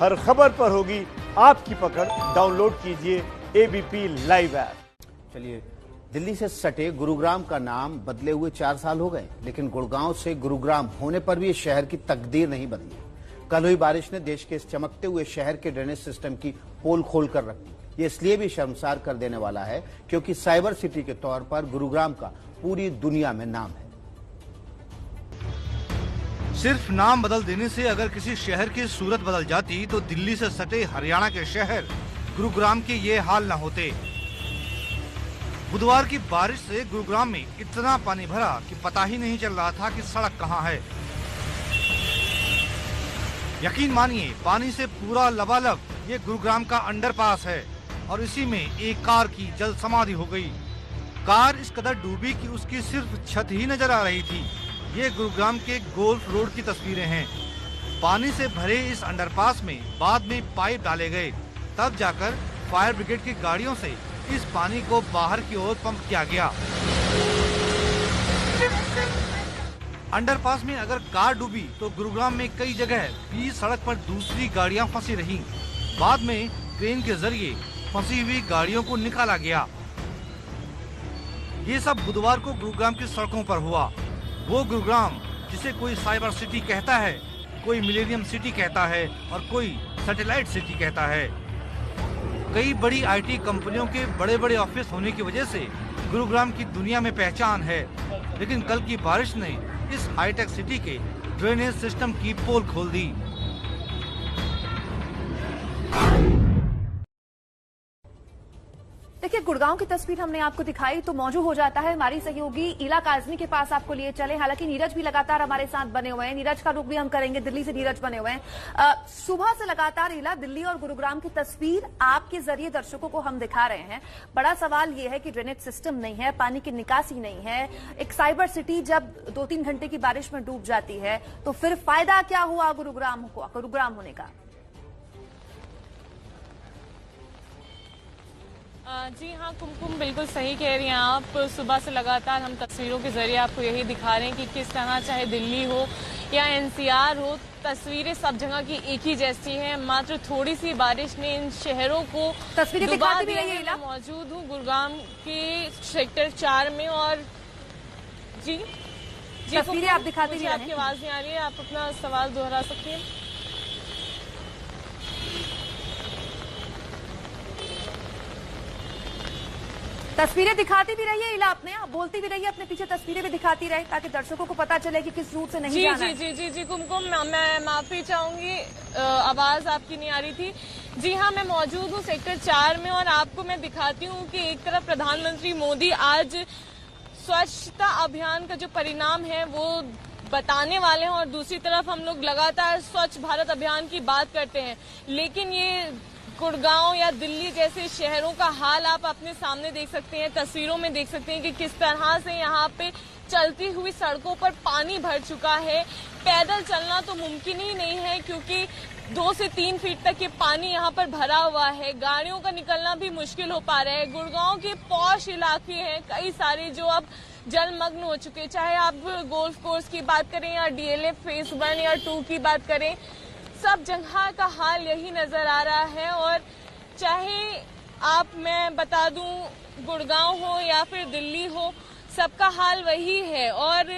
हर खबर पर होगी आपकी पकड़। डाउनलोड कीजिए एबीपी लाइव ऐप। चलिए, दिल्ली से सटे गुरुग्राम का नाम बदले हुए 4 साल हो गए, लेकिन गुड़गांव से गुरुग्राम होने पर भी इस शहर की तकदीर नहीं बदली। कल हुई बारिश ने देश के इस चमकते हुए शहर के ड्रेनेज सिस्टम की पोल खोल कर रखी। ये इसलिए भी शर्मसार कर देने वाला है क्योंकि साइबर सिटी के तौर पर गुरुग्राम का पूरी दुनिया में नाम है। सिर्फ नाम बदल देने से अगर किसी शहर की सूरत बदल जाती तो दिल्ली से सटे हरियाणा के शहर गुरुग्राम के ये हाल न होते। बुधवार की बारिश से गुरुग्राम में इतना पानी भरा कि पता ही नहीं चल रहा था कि सड़क कहाँ है। यकीन मानिए, पानी से पूरा लबालब ये गुरुग्राम का अंडरपास है और इसी में एक कार की जल समाधि हो गई। कार इस कदर डूबी कि उसकी सिर्फ छत ही नजर आ रही थी। ये गुरुग्राम के गोल्फ रोड की तस्वीरें हैं। पानी से भरे इस अंडरपास में बाद में पाइप डाले गए, तब जाकर फायर ब्रिगेड की गाड़ियों से इस पानी को बाहर की ओर पंप किया गया। अंडरपास में अगर कार डूबी तो गुरुग्राम में कई जगह बीच सड़क पर दूसरी गाड़ियां फंसी रहीं। बाद में क्रेन के जरिए फंसी हुई गाड़ियों को निकाला गया। ये सब बुधवार को गुरुग्राम की सड़कों पर हुआ। वो गुरुग्राम जिसे कोई साइबर सिटी कहता है, कोई मिलेनियम सिटी कहता है और कोई सैटेलाइट सिटी कहता है। कई बड़ी आईटी कंपनियों के बड़े बड़े ऑफिस होने की वजह से गुरुग्राम की दुनिया में पहचान है, लेकिन कल की बारिश ने इस हाईटेक सिटी के ड्रेनेज सिस्टम की पोल खोल दी। देखिए, गुड़गांव की तस्वीर हमने आपको दिखाई तो मौजूद हो जाता है हमारी सहयोगी इला काजमी के पास आपको लिए चले। हालांकि नीरज भी लगातार हमारे साथ बने हुए हैं, नीरज का रुख भी हम करेंगे। दिल्ली से नीरज बने हुए हैं। सुबह से लगातार इला दिल्ली और गुरुग्राम की तस्वीर आपके जरिए दर्शकों को हम दिखा रहे हैं। बड़ा सवाल यह है कि ड्रेनेज सिस्टम नहीं है, पानी की निकासी नहीं है। एक साइबर सिटी जब 2-3 घंटे की बारिश में डूब जाती है तो फिर फायदा क्या हुआ गुरुग्राम होने का? जी हाँ कुमकुम, बिल्कुल सही कह रही हैं आप। सुबह से लगातार हम तस्वीरों के जरिए आपको यही दिखा रहे हैं कि किस तरह चाहे दिल्ली हो या एनसीआर हो, तस्वीरें सब जगह की एक ही जैसी हैं। मात्र थोड़ी सी बारिश ने इन शहरों को तस्वीरें दिखाती भी रही है। मैं मौजूद हूँ गुरुग्राम के सेक्टर 4 में और जी तस्वीरें आप दिखाती भी रही हैं। आपकी आवाज नहीं आ रही है, आप अपना सवाल दोहरा सकती हैं। तस्वीरें दिखाती भी रही है इला, आपने आप बोलती भी रही है, अपने पीछे तस्वीरें भी दिखाती रहे ताकि दर्शकों को पता चले कि किस रूट से नहीं जाना है। जी कुमकुम, मैं माफी चाहूंगी, आवाज आपकी नहीं आ रही थी। जी हाँ, मैं मौजूद हूँ सेक्टर 4 में और आपको मैं दिखाती हूँ कि एक तरफ प्रधानमंत्री मोदी आज स्वच्छता अभियान का जो परिणाम है वो बताने वाले हैं और दूसरी तरफ हम लोग लगातार स्वच्छ भारत अभियान की बात करते हैं, लेकिन ये गुड़गांव या दिल्ली जैसे शहरों का हाल आप अपने सामने देख सकते हैं, तस्वीरों में देख सकते हैं कि किस तरह से यहाँ पे चलती हुई सड़कों पर पानी भर चुका है। पैदल चलना तो मुमकिन ही नहीं है क्योंकि 2 से 3 फीट तक ये पानी यहाँ पर भरा हुआ है। गाड़ियों का निकलना भी मुश्किल हो पा रहा है। गुड़गांव के पॉश इलाके हैं कई सारे जो अब जलमग्न हो चुके, चाहे आप गोल्फ कोर्स की बात करें या डीएलएफ फेज 1 या 2 की बात करें, सब जगह का हाल यही नजर आ रहा है। और चाहे मैं बता दूं गुड़गांव हो या फिर दिल्ली हो, सबका हाल वही है। और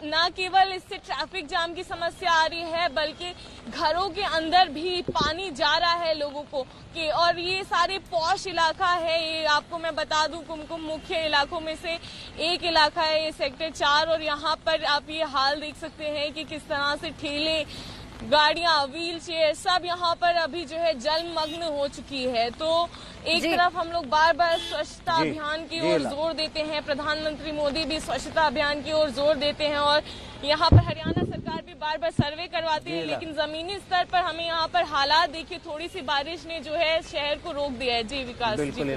न केवल इससे ट्रैफिक जाम की समस्या आ रही है बल्कि घरों के अंदर भी पानी जा रहा है लोगों को कि, और ये सारे पॉश इलाका है। ये आपको मैं बता दूं कुमकुम, मुख्य इलाकों में से एक इलाका है ये सेक्टर 4 और यहाँ पर आप ये हाल देख सकते हैं कि किस तरह से ठेले, गाड़ियां, व्हील चेयर सब यहाँ पर अभी जो है जलमग्न हो चुकी है। तो एक तरफ हम लोग बार बार स्वच्छता अभियान की ओर जोर देते हैं, प्रधानमंत्री मोदी भी स्वच्छता अभियान की ओर जोर देते हैं और यहाँ पर हरियाणा सरकार भी बार बार सर्वे करवाती है, लेकिन जमीनी स्तर पर हमें यहाँ पर हालात देखिए, थोड़ी सी बारिश ने जो है शहर को रोक दिया है। जी विकास, बिल्कुल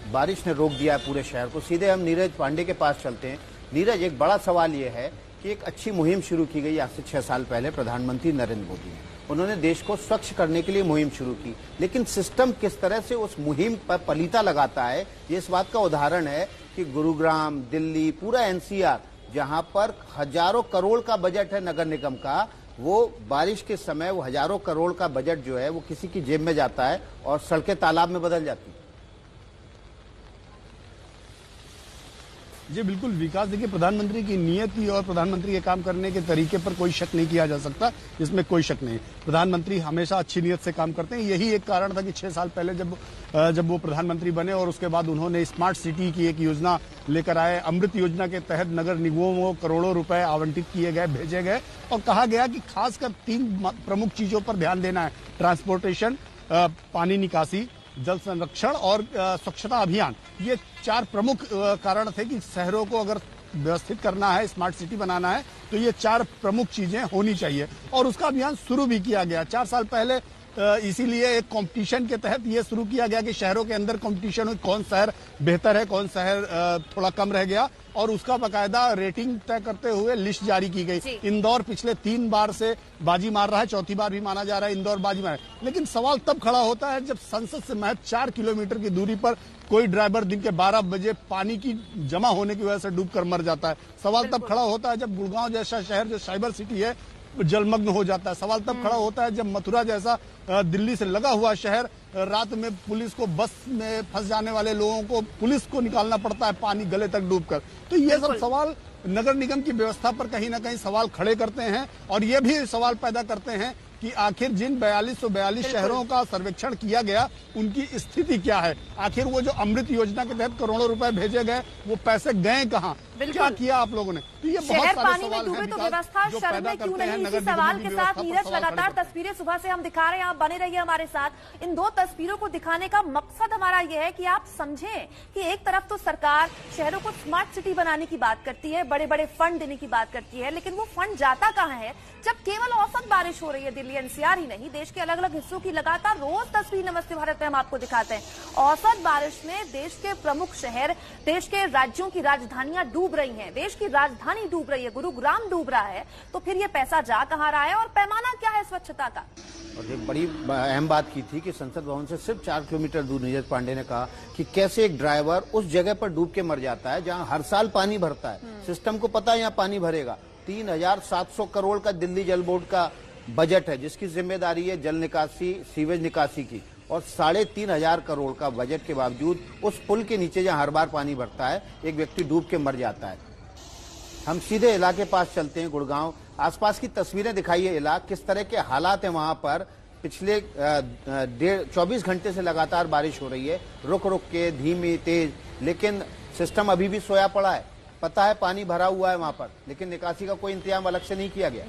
बारिश ने रोक दिया है पूरे शहर को। सीधे हम नीरज पांडे के पास चलते हैं। नीरज, एक बड़ा सवाल ये है कि एक अच्छी मुहिम शुरू की गई आज से 6 साल पहले प्रधानमंत्री नरेंद्र मोदी ने। उन्होंने देश को स्वच्छ करने के लिए मुहिम शुरू की, लेकिन सिस्टम किस तरह से उस मुहिम पर पलीता लगाता है, ये इस बात का उदाहरण है कि गुरुग्राम, दिल्ली, पूरा एनसीआर, जहां पर हजारों करोड़ का बजट है नगर निगम का, वो बारिश के समय वो हजारों करोड़ का बजट जो है वो किसी की जेब में जाता है और सड़कें तालाब में बदल जाती हैं। जी बिल्कुल विकास, देखिए प्रधानमंत्री की नीयति और प्रधानमंत्री के काम करने के तरीके पर कोई शक नहीं किया जा सकता, इसमें कोई शक नहीं। प्रधानमंत्री हमेशा अच्छी नीयत से काम करते हैं। यही एक कारण था कि 6 साल पहले जब वो प्रधानमंत्री बने और उसके बाद उन्होंने स्मार्ट सिटी की एक योजना लेकर आए। अमृत योजना के तहत नगर निगमों को करोड़ों रुपए आवंटित किए गए, भेजे गए और कहा गया कि खासकर 3 प्रमुख चीजों पर ध्यान देना है: ट्रांसपोर्टेशन, पानी निकासी, जल संरक्षण और स्वच्छता अभियान। ये 4 प्रमुख कारण थे कि शहरों को अगर व्यवस्थित करना है, स्मार्ट सिटी बनाना है, तो ये 4 प्रमुख चीजें होनी चाहिए और उसका अभियान शुरू भी किया गया 4 साल पहले। इसीलिए एक कंपटीशन के तहत ये शुरू किया गया कि शहरों के अंदर कंपटीशन हो, कौन शहर बेहतर है, कौन शहर थोड़ा कम रह गया, और उसका बाकायदा रेटिंग तय करते हुए लिस्ट जारी की गई। इंदौर पिछले 3 बार से बाजी मार रहा है, चौथी बार भी माना जा रहा है इंदौर बाजी मार। लेकिन सवाल तब खड़ा होता है जब संसद से महज 4 किलोमीटर की दूरी पर कोई ड्राइवर दिन के 12 बजे पानी की जमा होने की वजह से डूबकर मर जाता है। सवाल तब खड़ा होता है जब गुड़गांव जैसा शहर जो साइबर सिटी है जलमग्न हो जाता है। सवाल तब खड़ा होता है जब मथुरा जैसा दिल्ली से लगा हुआ शहर रात में पुलिस को, बस में फंस जाने वाले लोगों को पुलिस को निकालना पड़ता है पानी गले तक डूबकर। तो ये सब सवाल नगर निगम की व्यवस्था पर कहीं ना कहीं सवाल खड़े करते हैं और ये भी सवाल पैदा करते हैं कि आखिर जिन 4242 शहरों का सर्वेक्षण किया गया उनकी स्थिति क्या है। आखिर वो जो अमृत योजना के तहत करोड़ों रुपए भेजे गए वो पैसे गए कहाँ, क्या किया आप लोगों ने? तो ये बहुत सारे पानी में सवाल डूबे हैं तो व्यवस्था जो शर्म पैदा में क्यों करते हैं नहीं? नगर इसी निगम सवाल की के व्यवस्था साथ पर नीरज सवाल लगातार खड़े तस्वीरें सुबह से हम दिखा रहे हैं, आप बने रहिए हमारे साथ। इन 2 तस्वीरों को दिखाने का मकसद हमारा यह है कि आप समझें कि एक तरफ तो सरकार शहरों को स्मार्ट सिटी बनाने की बात करती है, बड़े बड़े फंड देने की बात करती है, लेकिन वो फंड जाता कहाँ है जब केवल औसत बारिश हो रही है। दिल्ली एनसीआर ही नहीं, देश के अलग अलग हिस्सों की लगातार रोज तस्वीर नमस्ते भारत में हम आपको दिखाते हैं। औसत बारिश में देश के प्रमुख शहर, देश के राज्यों की राजधानियां डूब रही हैं, देश की राजधानी डूब रही है, गुरुग्राम डूब रहा है। तो फिर ये पैसा जा कहाँ रहा है और पैमाना क्या है स्वच्छता का? और एक बड़ी अहम बात की थी कि संसद भवन से सिर्फ 4 किलोमीटर दूर नीरज पांडे ने कहा कि कैसे एक ड्राइवर उस जगह पर डूब के मर जाता है जहां हर साल पानी भरता है। सिस्टम को पता है यहाँ पानी भरेगा। 3700 करोड़ का दिल्ली जल बोर्ड का बजट है जिसकी जिम्मेदारी है जल निकासी, सीवेज निकासी की, और 3500 करोड़ का बजट के बावजूद उस पुल के नीचे जहां हर बार पानी भरता है एक व्यक्ति डूब के मर जाता है। हम सीधे इलाके पास चलते हैं, गुड़गांव। आसपास की तस्वीरें दिखाइए इलाके, किस तरह के हालात हैं वहां पर। पिछले 24 घंटे से लगातार बारिश हो रही है, रुक रुक के, धीमी, तेज, लेकिन सिस्टम अभी भी सोया पड़ा है। पता है पानी भरा हुआ है वहां पर, लेकिन निकासी का कोई इंतजाम अलग से नहीं किया गया।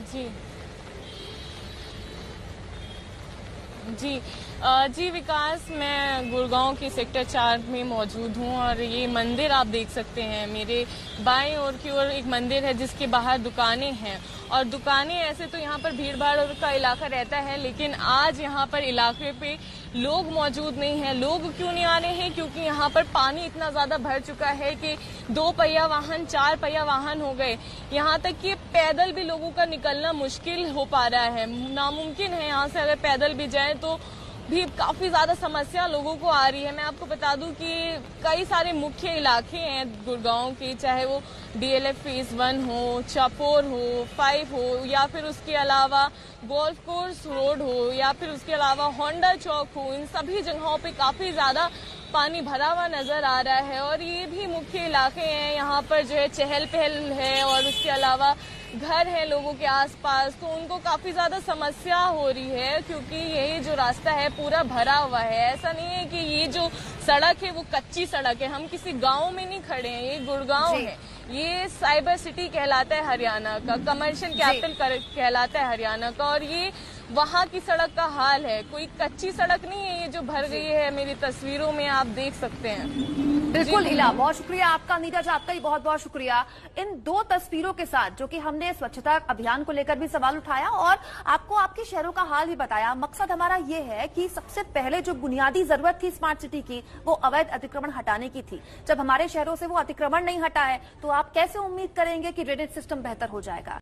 जी विकास, मैं गुड़गांव के सेक्टर 4 में मौजूद हूं और ये मंदिर आप देख सकते हैं। मेरे बाएं ओर की ओर एक मंदिर है जिसके बाहर दुकानें हैं और दुकानें, ऐसे तो यहाँ पर भीड़ भाड़ का इलाका रहता है, लेकिन आज यहाँ पर इलाके पे लोग मौजूद नहीं हैं। लोग क्यों नहीं आ रहे हैं? क्योंकि यहाँ पर पानी इतना ज्यादा भर चुका है कि 2 पहिया वाहन 4 पहिया वाहन हो गए। यहाँ तक कि पैदल भी लोगों का निकलना मुश्किल हो पा रहा है, नामुमकिन है। यहाँ से अगर पैदल भी जाए तो भी काफी ज्यादा समस्या लोगों को आ रही है। मैं आपको बता दूं कि कई सारे मुख्य इलाके हैं गुड़गांव के, चाहे वो डीएलएफ फेज 1 हो, चापोर हो, 5 हो, या फिर उसके अलावा गोल्फ कोर्स रोड हो, या फिर उसके अलावा होंडा चौक हो। इन सभी जगहों पे काफी ज्यादा पानी भरा हुआ नजर आ रहा है और ये भी मुख्य इलाके हैं। यहाँ पर जो है चहल पहल है और उसके अलावा घर है लोगों के आसपास, तो उनको काफी ज्यादा समस्या हो रही है क्योंकि ये जो रास्ता है पूरा भरा हुआ है। ऐसा नहीं है कि ये जो सड़क है वो कच्ची सड़क है, हम किसी गांव में नहीं खड़े हैं, ये गुड़गांव है। ये साइबर सिटी कहलाता है हरियाणा का, कमर्शियल कैपिटल कहलाता है हरियाणा का, और ये वहाँ की सड़क का हाल है। कोई कच्ची सड़क नहीं है ये जो भर गई है, मेरी तस्वीरों में आप देख सकते हैं। बिल्कुल इला, बहुत शुक्रिया आपका। नीरज, आपका ही बहुत बहुत शुक्रिया। इन 2 तस्वीरों के साथ जो कि हमने स्वच्छता अभियान को लेकर भी सवाल उठाया और आपको आपके शहरों का हाल भी बताया। मकसद हमारा ये है कि सबसे पहले जो बुनियादी जरूरत थी स्मार्ट सिटी की, वो अवैध अतिक्रमण हटाने की थी। जब हमारे शहरों से वो अतिक्रमण नहीं हटा है तो आप कैसे उम्मीद करेंगे कि ड्रेनेज सिस्टम बेहतर हो जाएगा?